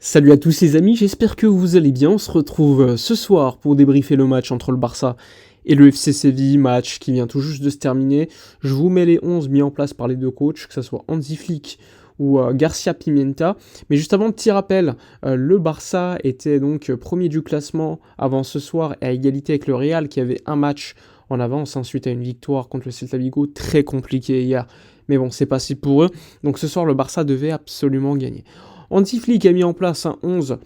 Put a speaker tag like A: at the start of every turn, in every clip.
A: Salut à tous les amis, j'espère que vous allez bien. On se retrouve ce soir pour débriefer le match entre le Barça et le FC Séville, match qui vient tout juste de se terminer. Je vous mets les 11 mis en place par les deux coachs, que ce soit Hansi Flick ou Garcia Pimienta. Mais juste avant, petit rappel, le Barça était donc premier du classement avant ce soir et à égalité avec le Real qui avait un match en avance suite à une victoire contre le Celta Vigo très compliquée hier. Mais bon, c'est passé pour eux. Donc ce soir, le Barça devait absolument gagner. Hansi Flick a mis en place un 11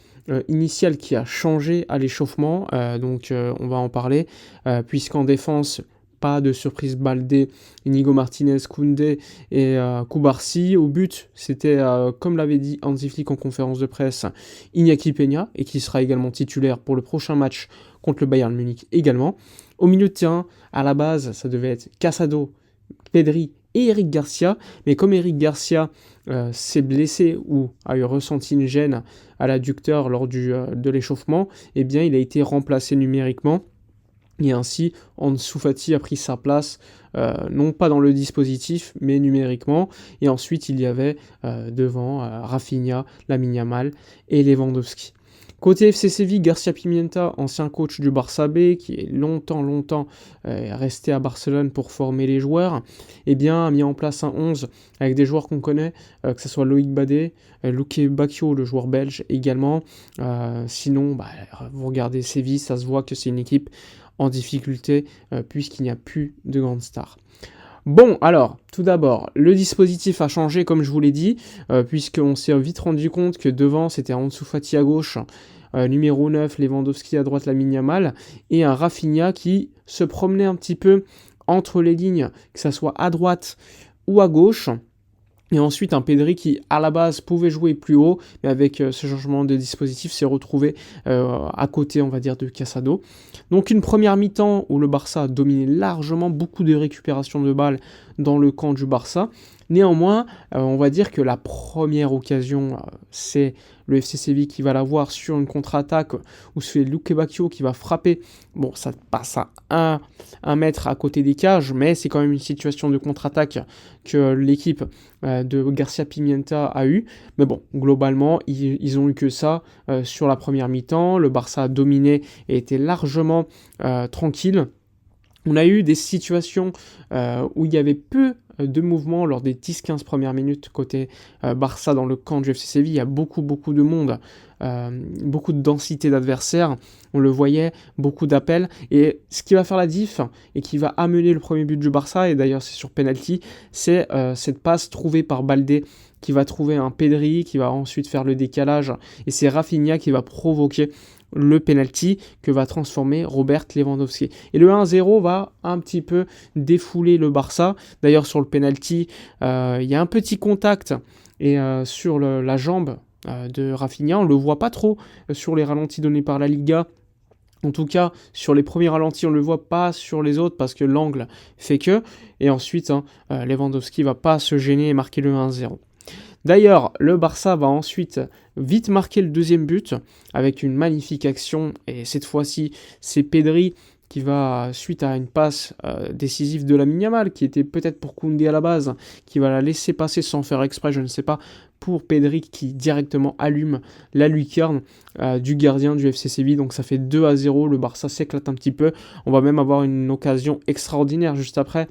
A: initial qui a changé à l'échauffement, on va en parler, puisqu'en défense, pas de surprise, Baldé, Inigo Martinez, Koundé et Koubarsi. Au but, c'était, comme l'avait dit Hansi Flick en conférence de presse, Iñaki Peña, et qui sera également titulaire pour le prochain match contre le Bayern Munich également. Au milieu de terrain, à la base, ça devait être Casado, Pedri et Eric Garcia, mais comme Eric Garcia s'est blessé ou a eu ressenti une gêne à l'adducteur lors de l'échauffement, eh bien il a été remplacé numériquement et ainsi Ansu Fati a pris sa place, non pas dans le dispositif mais numériquement, et ensuite il y avait devant Rafinha, Lamine Yamal et Lewandowski. Côté FC Séville, Garcia Pimienta, ancien coach du Barça B, qui est longtemps resté à Barcelone pour former les joueurs, eh bien, a mis en place un 11 avec des joueurs qu'on connaît, que ce soit Loïc Badé, Luque Bacchio, le joueur belge également. Sinon, vous regardez Séville, ça se voit que c'est une équipe en difficulté puisqu'il n'y a plus de grandes stars. Bon, alors, tout d'abord, le dispositif a changé, comme je vous l'ai dit, puisqu'on s'est vite rendu compte que devant, c'était Ansu Fati à gauche, numéro 9, Lewandowski à droite, Lamine Yamal, et un Rafinha qui se promenait un petit peu entre les lignes, que ça soit à droite ou à gauche. Et ensuite, un Pedri qui, à la base, pouvait jouer plus haut, mais avec ce changement de dispositif, s'est retrouvé à côté, on va dire, de Casado. Donc une première mi-temps où le Barça a dominé largement, beaucoup de récupération de balles dans le camp du Barça. Néanmoins, on va dire que la première occasion, c'est le FC Séville qui va l'avoir sur une contre-attaque où c'est Luque Bacchio qui va frapper. Bon, ça passe à 1 mètre à côté des cages, mais c'est quand même une situation de contre-attaque que l'équipe de Garcia Pimienta a eu. Mais bon, globalement, ils ont eu que ça sur la première mi-temps. Le Barça a dominé et était largement tranquille. On a eu des situations où il y avait peu de mouvements lors des 10-15 premières minutes côté Barça dans le camp du FC Séville. Il y a beaucoup de monde, beaucoup de densité d'adversaires. On le voyait, beaucoup d'appels. Et ce qui va faire la diff et qui va amener le premier but du Barça, et d'ailleurs c'est sur penalty, c'est cette passe trouvée par Baldé qui va trouver un Pedri, qui va ensuite faire le décalage. Et c'est Rafinha qui va provoquer le penalty que va transformer Robert Lewandowski. Et le 1-0 va un petit peu défouler le Barça. D'ailleurs, sur le penalty, il y a un petit contact et sur la jambe de Rafinha. On ne le voit pas trop sur les ralentis donnés par la Liga. En tout cas, sur les premiers ralentis, on ne le voit pas sur les autres parce que l'angle fait que. Et ensuite, Lewandowski ne va pas se gêner et marquer le 1-0. D'ailleurs, le Barça va ensuite vite marquer le deuxième but avec une magnifique action, et cette fois-ci, c'est Pedri qui va, suite à une passe décisive de Lamine Yamal, qui était peut-être pour Koundé à la base, qui va la laisser passer sans faire exprès, je ne sais pas, pour Pedri qui directement allume la lucarne du gardien du FC Séville. Donc ça fait 2-0, le Barça s'éclate un petit peu. On va même avoir une occasion extraordinaire juste après,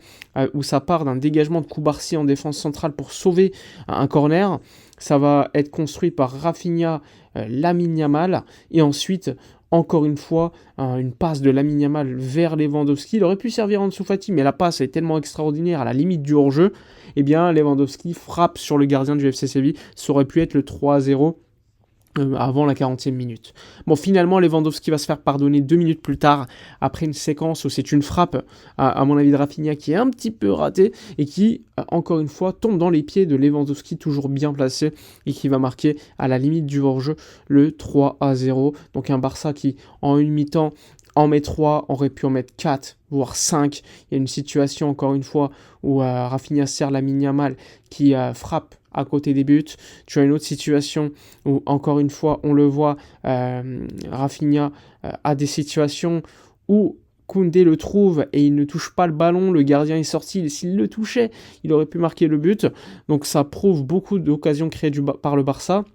A: où ça part d'un dégagement de Koubarsi en défense centrale pour sauver un corner. Ça va être construit par Rafinha, Lamine Yamal, et ensuite, encore une fois, une passe de Lamine Yamal vers Lewandowski. Il aurait pu servir Ansu Fati, mais la passe est tellement extraordinaire, à la limite du hors-jeu. Eh bien, Lewandowski frappe sur le gardien du FC Séville. Ça aurait pu être le 3-0 avant la 40e minute. Bon, finalement, Lewandowski va se faire pardonner 2 minutes plus tard, après une séquence où c'est une frappe, à mon avis, de Rafinha qui est un petit peu ratée, et qui, encore une fois, tombe dans les pieds de Lewandowski, toujours bien placé, et qui va marquer, à la limite du hors-jeu, le 3-0. Donc un Barça qui, en une mi-temps, en met 3, aurait pu en mettre 4, voire 5. Il y a une situation, encore une fois, où Rafinha sert Lamine Yamal qui frappe à côté des buts. Tu as une autre situation où, encore une fois, on le voit, Rafinha a des situations où Koundé le trouve et il ne touche pas le ballon, le gardien est sorti, s'il le touchait, il aurait pu marquer le but. Donc ça prouve beaucoup d'occasions créées par le Barça.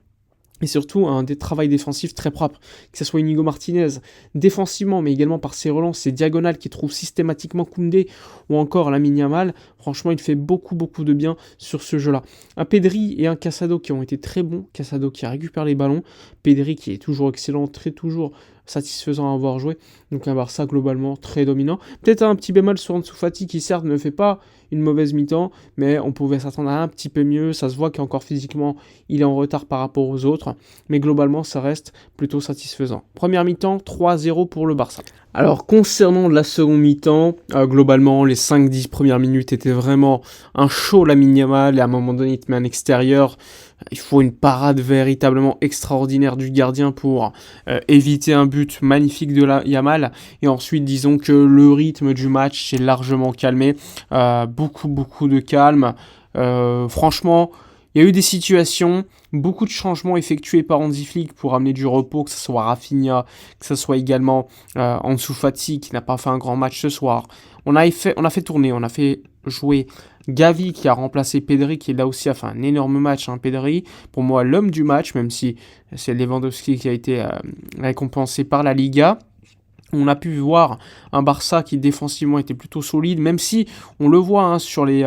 A: et surtout un travail défensif très propre, que ce soit Inigo Martinez défensivement, mais également par ses relances, ses diagonales qui trouvent systématiquement Koundé ou encore Lamine Yamal. Franchement, il fait beaucoup de bien sur ce jeu-là. Un Pedri et un Casado qui ont été très bons, Casado qui récupère les ballons, Pedri qui est toujours excellent, toujours satisfaisant à avoir joué, donc un Barça globalement très dominant. Peut-être un petit bémol sur Ansu Fati qui certes ne fait pas une mauvaise mi-temps, mais on pouvait s'attendre à un petit peu mieux, ça se voit qu'encore physiquement il est en retard par rapport aux autres, mais globalement ça reste plutôt satisfaisant. Première mi-temps, 3-0 pour le Barça. Alors concernant la seconde mi-temps, globalement les 5-10 premières minutes étaient vraiment un show Lamine Yamal, et à un moment donné il te met un extérieur, il faut une parade véritablement extraordinaire du gardien pour éviter un but magnifique de Yamal, et ensuite disons que le rythme du match s'est largement calmé, beaucoup de calme, franchement il y a eu des situations, beaucoup de changements effectués par Hansi Flick pour amener du repos, que ce soit Rafinha, que ce soit également Ansu Fati qui n'a pas fait un grand match ce soir. On a fait jouer Gavi qui a remplacé Pedri, qui là aussi a fait un énorme match. Pedri, pour moi l'homme du match, même si c'est Lewandowski qui a été récompensé par la Liga. On a pu voir un Barça qui défensivement était plutôt solide, même si on le voit sur les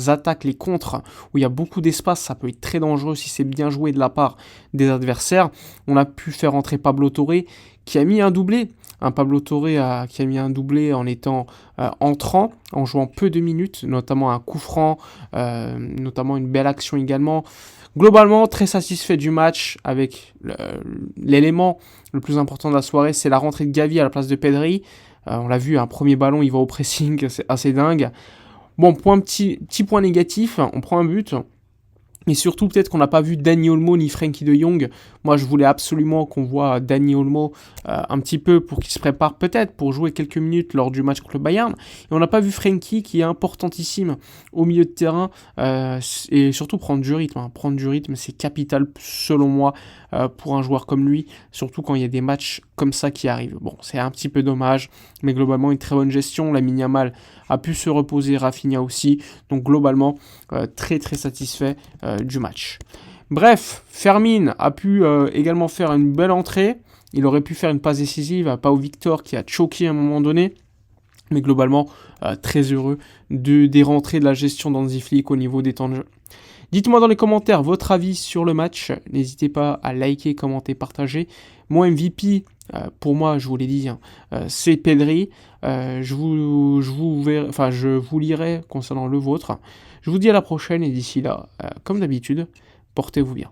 A: attaques, les contres, où il y a beaucoup d'espace, ça peut être très dangereux si c'est bien joué de la part des adversaires. On a pu faire entrer Pablo Torre, qui a mis un doublé. Pablo Torre qui a mis un doublé en étant entrant, en jouant peu de minutes, notamment un coup franc, notamment une belle action également. Globalement, très satisfait du match, avec l'élément le plus important de la soirée, c'est la rentrée de Gavi à la place de Pedri. On l'a vu, un premier ballon, il va au pressing, c'est assez dingue. Bon, petit point négatif, on prend un but. Et surtout, peut-être qu'on n'a pas vu Dani Olmo ni Frenkie de Jong. Moi, je voulais absolument qu'on voit Dani Olmo un petit peu pour qu'il se prépare peut-être pour jouer quelques minutes lors du match contre le Bayern. Et on n'a pas vu Frenkie qui est importantissime au milieu de terrain et surtout prendre du rythme. Prendre du rythme, c'est capital selon moi pour un joueur comme lui, surtout quand il y a des matchs comme ça qui arrivent. Bon, c'est un petit peu dommage, mais globalement, une très bonne gestion. Lamine Yamal a pu se reposer, Rafinha aussi. Donc globalement, très satisfait du match. Bref, Fermin a pu également faire une belle entrée. Il aurait pu faire une passe décisive à Pau Victor qui a choqué à un moment donné. Mais globalement, très heureux des rentrées de la gestion d'Hansi Flick au niveau des temps de jeu. Dites-moi dans les commentaires votre avis sur le match. N'hésitez pas à liker, commenter, partager. Mon MVP, pour moi, je vous l'ai dit, c'est Pedri. Je vous lirai concernant le vôtre. Je vous dis à la prochaine et d'ici là, comme d'habitude, portez-vous bien.